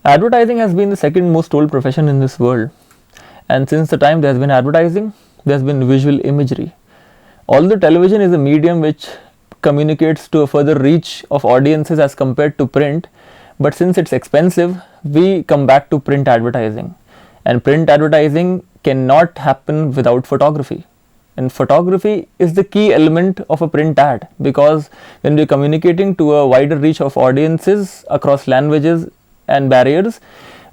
Advertising has been the second most told profession in this world, and since the time there has been advertising, there has been visual imagery. Although television is a medium which communicates to a further reach of audiences as compared to print, but since it's expensive, we come back to print advertising. And print advertising cannot happen without photography. And photography is the key element of a print ad, because when we're communicating to a wider reach of audiences across languages and barriers,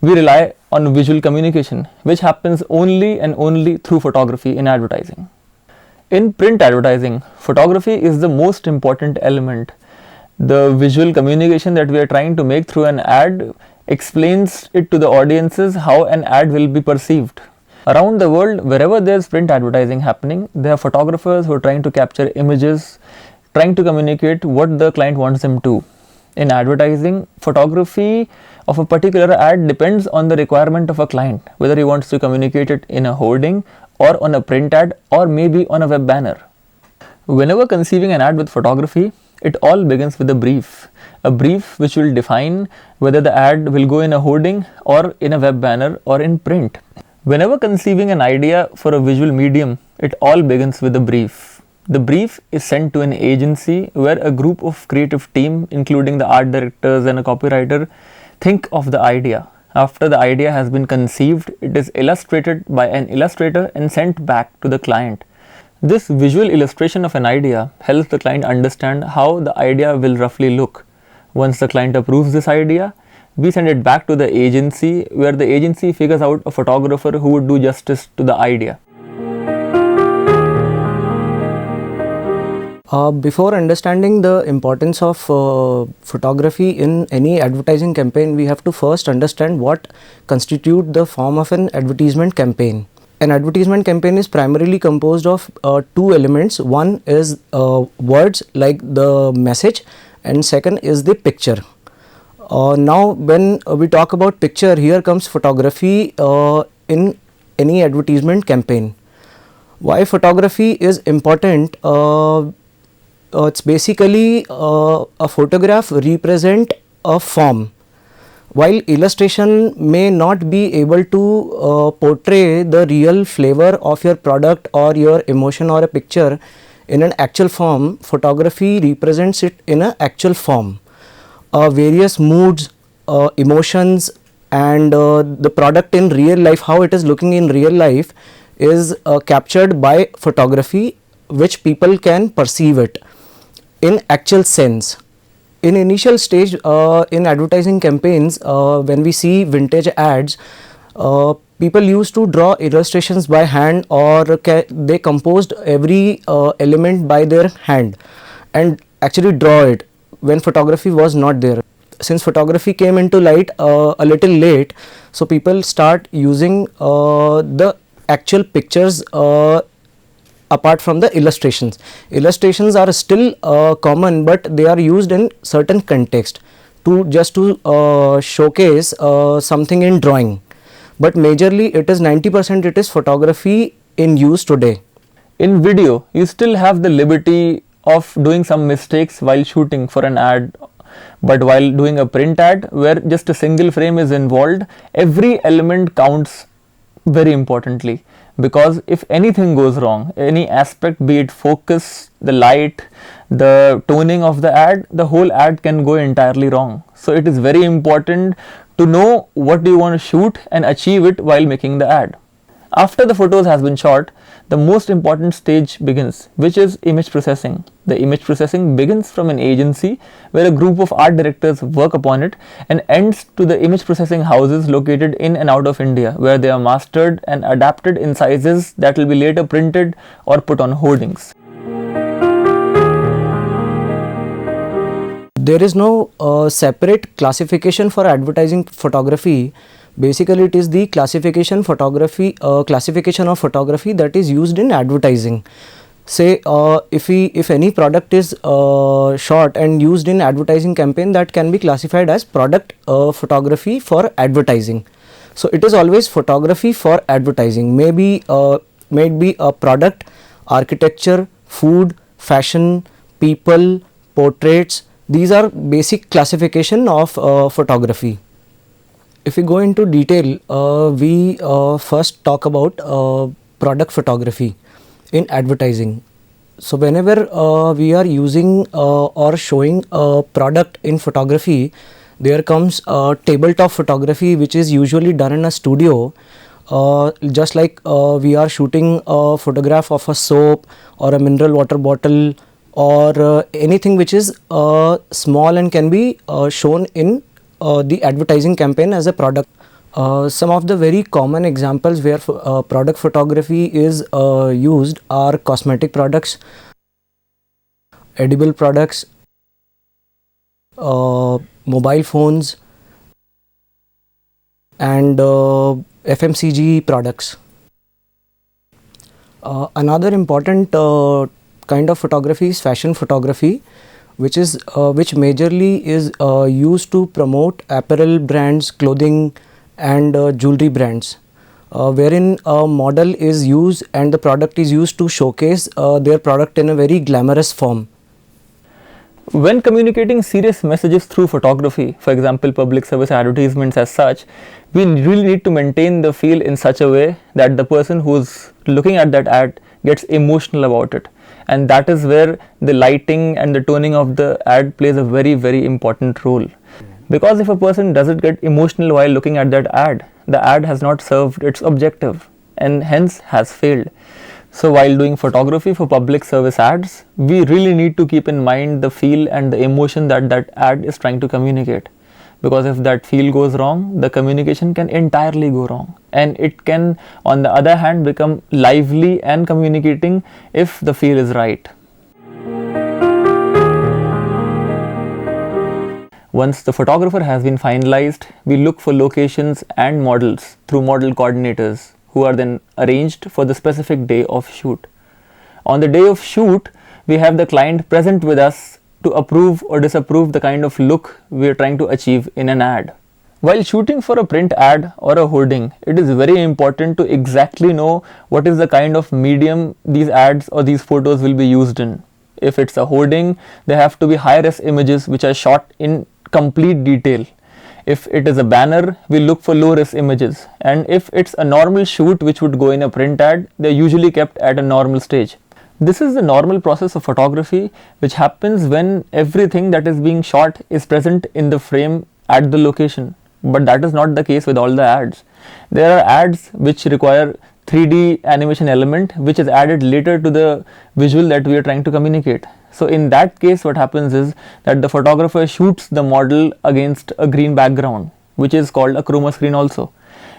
we rely on visual communication, which happens only and only through photography in advertising. In print advertising, photography is the most important element. The visual communication that we are trying to make through an ad explains it to the audiences how an ad will be perceived. Around the world, wherever there is print advertising happening, there are photographers who are trying to capture images, trying to communicate what the client wants them to. In advertising, photography of a particular ad depends on the requirement of a client, whether he wants to communicate it in a hoarding or on a print ad or maybe on a web banner. Whenever conceiving an ad with photography, it all begins with a brief which will define whether the ad will go in a hoarding or in a web banner or in print. Whenever conceiving an idea for a visual medium, it all begins with a brief. The brief is sent to an agency where a group of creative team, including the art directors and a copywriter, think of the idea. After the idea has been conceived, it is illustrated by an illustrator and sent back to the client. This visual illustration of an idea helps the client understand how the idea will roughly look. Once the client approves this idea, we send it back to the agency, where the agency figures out a photographer who would do justice to the idea. Before understanding the importance of photography in any advertising campaign, we have to first understand what constitutes the form of an advertisement campaign. An advertisement campaign is primarily composed of two elements. One is words like the message, and second is the picture. Now when we talk about picture, here comes photography in any advertisement campaign. Why photography is important? It's basically a photograph represent a form. While illustration may not be able to portray the real flavor of your product or your emotion or a picture in an actual form, photography represents it in an actual form. Various moods, emotions, and the product in real life, how it is looking in real life, is captured by photography, which people can perceive it in actual sense. In initial stage in advertising campaigns, when we see vintage ads, people used to draw illustrations by hand, or they composed every element by their hand and actually draw it when photography was not there. Since photography came into light a little late, so people start using the actual pictures apart from the illustrations. Illustrations are still common, but they are used in certain context to just to showcase something in drawing. But majorly it is 90% it is photography in use today. In video, you still have the liberty of doing some mistakes while shooting for an ad, but while doing a print ad where just a single frame is involved, every element counts very importantly, because if anything goes wrong, any aspect, be it focus, the light, the toning of the ad, the whole ad can go entirely wrong. So it is very important to know what do you want to shoot and achieve it while making the ad. After the photos has been shot, the most important stage begins, which is image processing. The image processing begins from an agency where a group of art directors work upon it, and ends to the image processing houses located in and out of India, where they are mastered and adapted in sizes that will be later printed or put on hoardings. There is no separate classification for advertising photography. Basically, it is the classification of photography that is used in advertising. Say if any product is shot and used in advertising campaign, that can be classified as product photography for advertising. So it is always photography for advertising. Maybe a product, architecture, food, fashion, people, portraits. These are basic classification of photography. If we go into detail, we first talk about product photography in advertising. So whenever we are using or showing a product in photography, there comes tabletop photography, which is usually done in a studio, just like we are shooting a photograph of a soap or a mineral water bottle or anything which is small and can be shown in the advertising campaign as a product. Some of the very common examples where product photography is used are cosmetic products, edible products, mobile phones, and FMCG products. Another important kind of photography is fashion photography, which majorly is used to promote apparel brands, clothing and jewelry brands, wherein a model is used and the product is used to showcase their product in a very glamorous form. When communicating serious messages through photography, for example public service advertisements as such, we really need to maintain the feel in such a way that the person who's looking at that ad gets emotional about it, and that is where the lighting and the toning of the ad plays a very important role. Because if a person doesn't get emotional while looking at that ad, the ad has not served its objective and hence has failed. So while doing photography for public service ads, we really need to keep in mind the feel and the emotion that that ad is trying to communicate. Because if that feel goes wrong, the communication can entirely go wrong, and it can on the other hand become lively and communicating if the feel is right. Once the photographer has been finalized, we look for locations and models through model coordinators, who are then arranged for the specific day of shoot. On the day of shoot, we have the client present with us to approve or disapprove the kind of look we are trying to achieve in an ad. While shooting for a print ad or a hoarding, it is very important to exactly know what is the kind of medium these ads or these photos will be used in. If it's a hoarding, they have to be high-res images which are shot in complete detail. If it is a banner, we look for low-res images, and if it's a normal shoot which would go in a print ad, they are usually kept at a normal stage. This is the normal process of photography, which happens when everything that is being shot is present in the frame at the location, but that is not the case with all the ads. There are ads which require 3D animation element which is added later to the visual that we are trying to communicate. So in that case, what happens is that the photographer shoots the model against a green background, which is called a chroma screen also,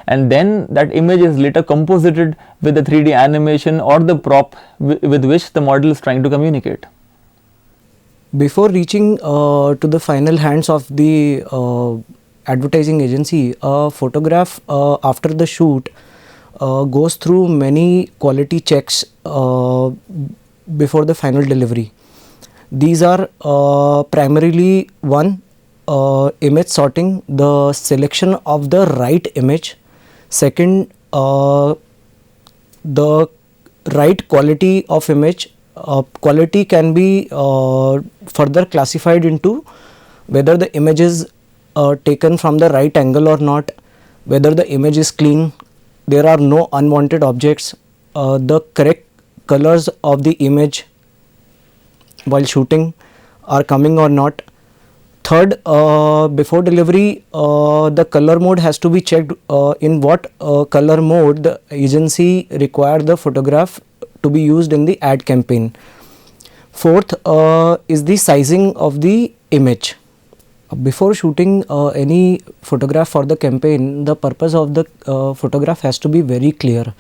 and then that image is later composited with the 3D animation or the prop with which the model is trying to communicate. Before reaching to the final hands of the advertising agency, a photograph after the shoot goes through many quality checks before the final delivery. These are primarily one, image sorting, the selection of the right image. Second, the right quality of image. Quality can be further classified into whether the image is taken from the right angle or not, whether the image is clean, there are no unwanted objects, the correct colors of the image while shooting are coming or not. Third, before delivery, the color mode has to be checked, in what color mode the agency require the photograph to be used in the ad campaign. Fourth is the sizing of the image. Before shooting any photograph for the campaign, the purpose of the photograph has to be very clear,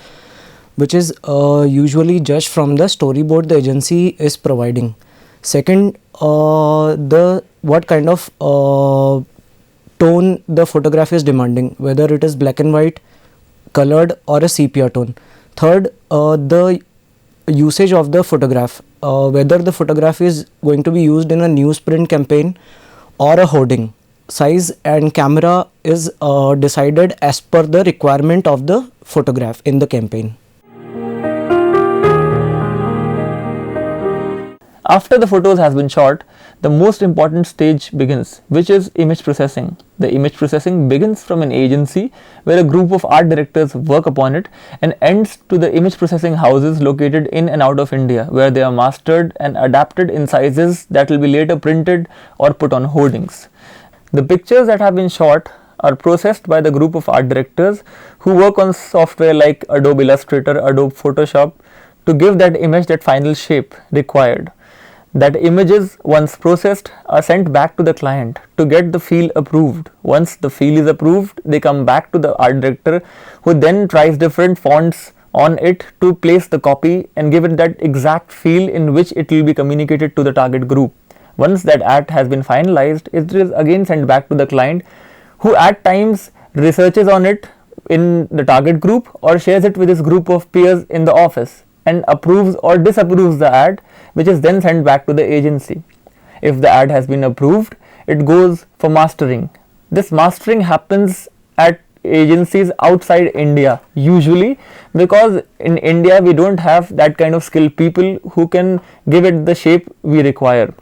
which is usually judged from the storyboard the agency is providing. Second, what kind of tone the photograph is demanding, whether it is black and white, colored or a sepia tone. Third, the usage of the photograph, whether the photograph is going to be used in a newsprint campaign or a hoarding. Size and camera is decided as per the requirement of the photograph in the campaign. After the photos has been shot, the most important stage begins, which is image processing. The image processing begins from an agency where a group of art directors work upon it and ends to the image processing houses located in and out of India, where they are mastered and adapted in sizes that will be later printed or put on hoardings. The pictures that have been shot are processed by the group of art directors who work on software like Adobe Illustrator, Adobe Photoshop to give that image that final shape required. That images, once processed, are sent back to the client to get the feel approved. Once the feel is approved, they come back to the art director, who then tries different fonts on it to place the copy and give it that exact feel in which it will be communicated to the target group. Once that art has been finalized, it is again sent back to the client, who at times researches on it in the target group or shares it with his group of peers in the office and approves or disapproves the ad, which is then sent back to the agency. If the ad has been approved, it goes for mastering. This mastering happens at agencies outside India usually, because in India we don't have that kind of skilled people who can give it the shape we require.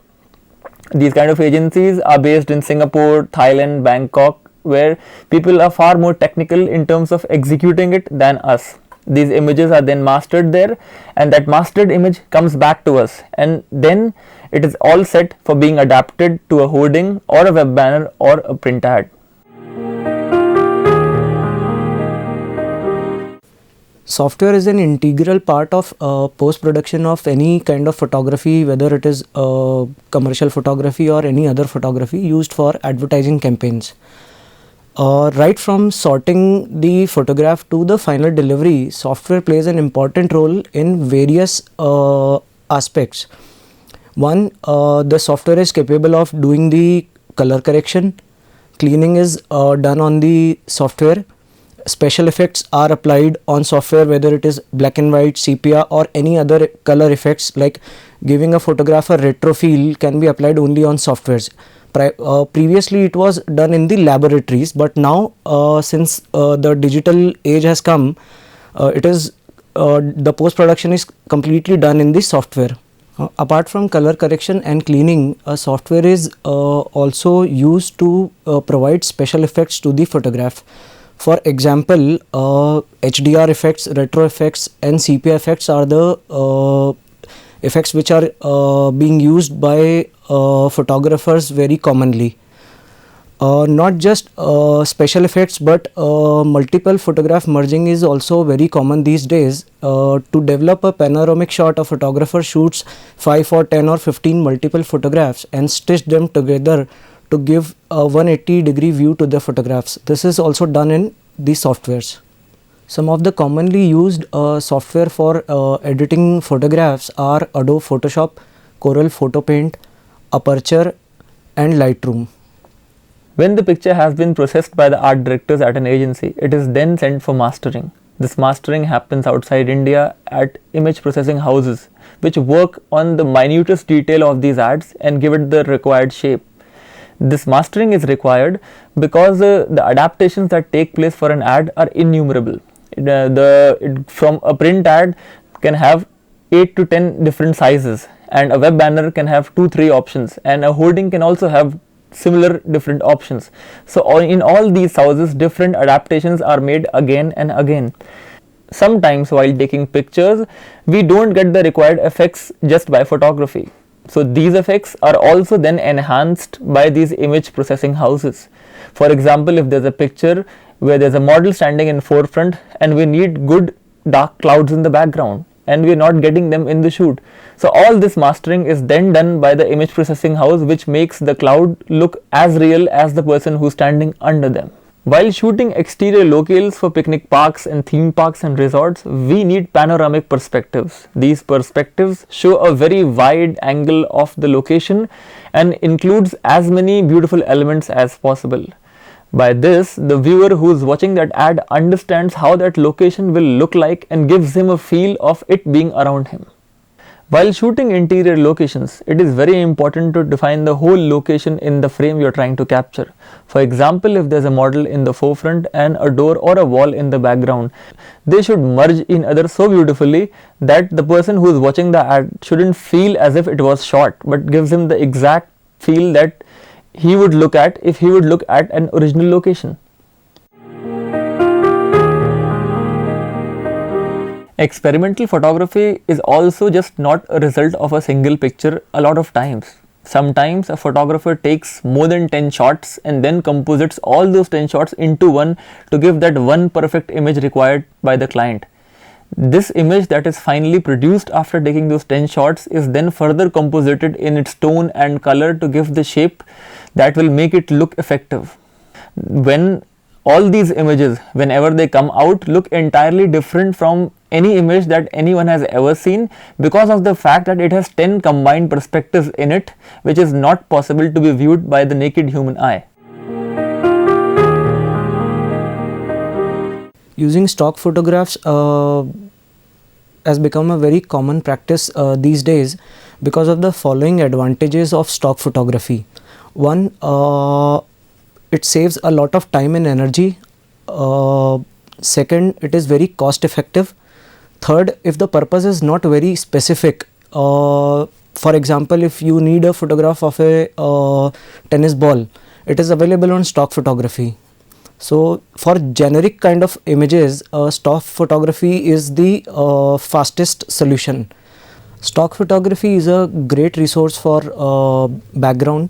These kind of agencies are based in Singapore, Thailand, Bangkok, where people are far more technical in terms of executing it than us. These images are then mastered there, and that mastered image comes back to us, and then it is all set for being adapted to a hoarding or a web banner or a print ad. Software is an integral part of post-production of any kind of photography, whether it is commercial photography or any other photography used for advertising campaigns. Right from sorting the photograph to the final delivery, software plays an important role in various aspects. One, the software is capable of doing the color correction. Cleaning is done on the software. Special effects are applied on software, whether it is black and white, sepia or any other color effects, like giving a photograph a retro feel can be applied only on softwares. Previously it was done in the laboratories, but now since the digital age has come, it is the post production is completely done in the software. Apart from color correction and cleaning, software is also used to provide special effects to the photograph. For example, HDR effects, retro effects and sepia effects are the effects which are being used by photographers very commonly. Not just special effects, but multiple photograph merging is also very common these days. To develop a panoramic shot, a photographer shoots 5 or 10 or 15 multiple photographs and stitch them together to give a 180-degree view to the photographs. This is also done in the softwares. Some of the commonly used software for editing photographs are Adobe Photoshop, Corel Photo Paint, Aperture and Lightroom. When the picture has been processed by the art directors at an agency, it is then sent for mastering. This mastering happens outside India at image processing houses, which work on the minutest detail of these ads and give it the required shape. This mastering is required because the adaptations that take place for an ad are innumerable. From a print ad can have 8 to 10 different sizes, and a web banner can have 2-3 options, and a hoarding can also have similar different options. So in all these houses, different adaptations are made again and again. Sometimes while taking pictures, we don't get the required effects just by photography. So these effects are also then enhanced by these image processing houses. For example, if there's a picture where there's a model standing in forefront and we need good dark clouds in the background, and we're not getting them in the shoot. So all this mastering is then done by the image processing house, which makes the cloud look as real as the person who's standing under them. While shooting exterior locales for picnic parks and theme parks and resorts, we need panoramic perspectives. These perspectives show a very wide angle of the location and includes as many beautiful elements as possible. By this, the viewer who is watching that ad understands how that location will look like and gives him a feel of it being around him. While shooting interior locations, it is very important to define the whole location in the frame you are trying to capture. For example, if there is a model in the forefront and a door or a wall in the background, they should merge in other so beautifully that the person who is watching the ad shouldn't feel as if it was shot, but gives him the exact feel that he would look at if he would look at an original location. Experimental photography is also just not a result of a single picture a lot of times. Sometimes a photographer takes more than 10 shots and then composites all those 10 shots into one to give that one perfect image required by the client. This image that is finally produced after taking those 10 shots is then further composited in its tone and color to give the shape that will make it look effective. When all these images, whenever they come out, look entirely different from any image that anyone has ever seen because of the fact that it has 10 combined perspectives in it, which is not possible to be viewed by the naked human eye. Using stock photographs has become a very common practice these days because of the following advantages of stock photography. One, it saves a lot of time and energy. Second, it is very cost effective. Third, if the purpose is not very specific, for example, if you need a photograph of a tennis ball, it is available on stock photography. So for generic kind of images, stock photography is the fastest solution. Stock photography is a great resource for background,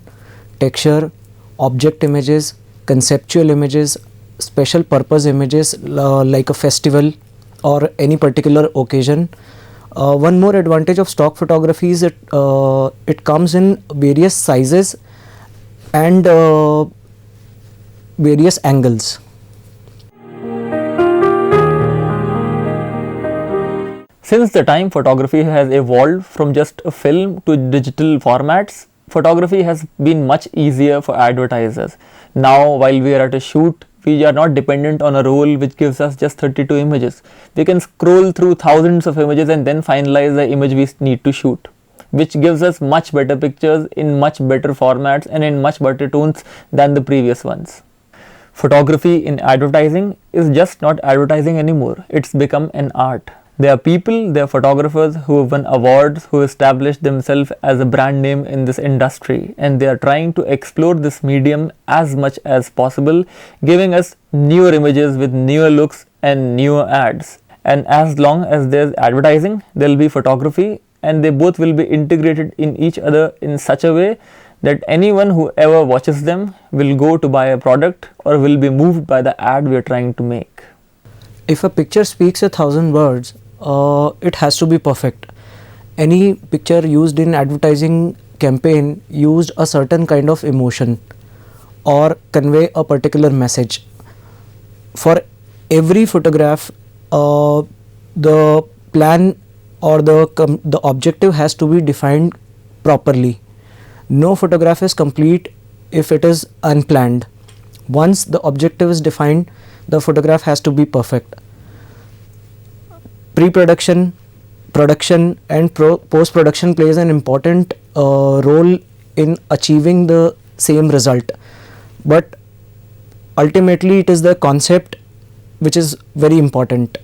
texture, object images, conceptual images, special purpose images like a festival or any particular occasion. One more advantage of stock photography is it comes in various sizes and various angles. Since the time photography has evolved from just a film to digital formats, photography has been much easier for advertisers. Now, while we are at a shoot, we are not dependent on a roll which gives us just 32 images. We can scroll through thousands of images and then finalize the image we need to shoot, which gives us much better pictures in much better formats and in much better tones than the previous ones. Photography in advertising is just not advertising anymore. It's become an art. There are people, there are photographers who have won awards, who established themselves as a brand name in this industry, and they are trying to explore this medium as much as possible, giving us newer images with newer looks and newer ads. And as long as there's advertising, there will be photography, and they both will be integrated in each other in such a way that anyone who ever watches them will go to buy a product or will be moved by the ad we are trying to make. If a picture speaks 1,000 words, it has to be perfect. Any picture used in advertising campaign used a certain kind of emotion or convey a particular message. For every photograph, the plan or the objective has to be defined properly. No photograph is complete if it is unplanned. Once the objective is defined, the photograph has to be perfect. Pre-production, production and post-production plays an important role in achieving the same result. But ultimately it is the concept which is very important.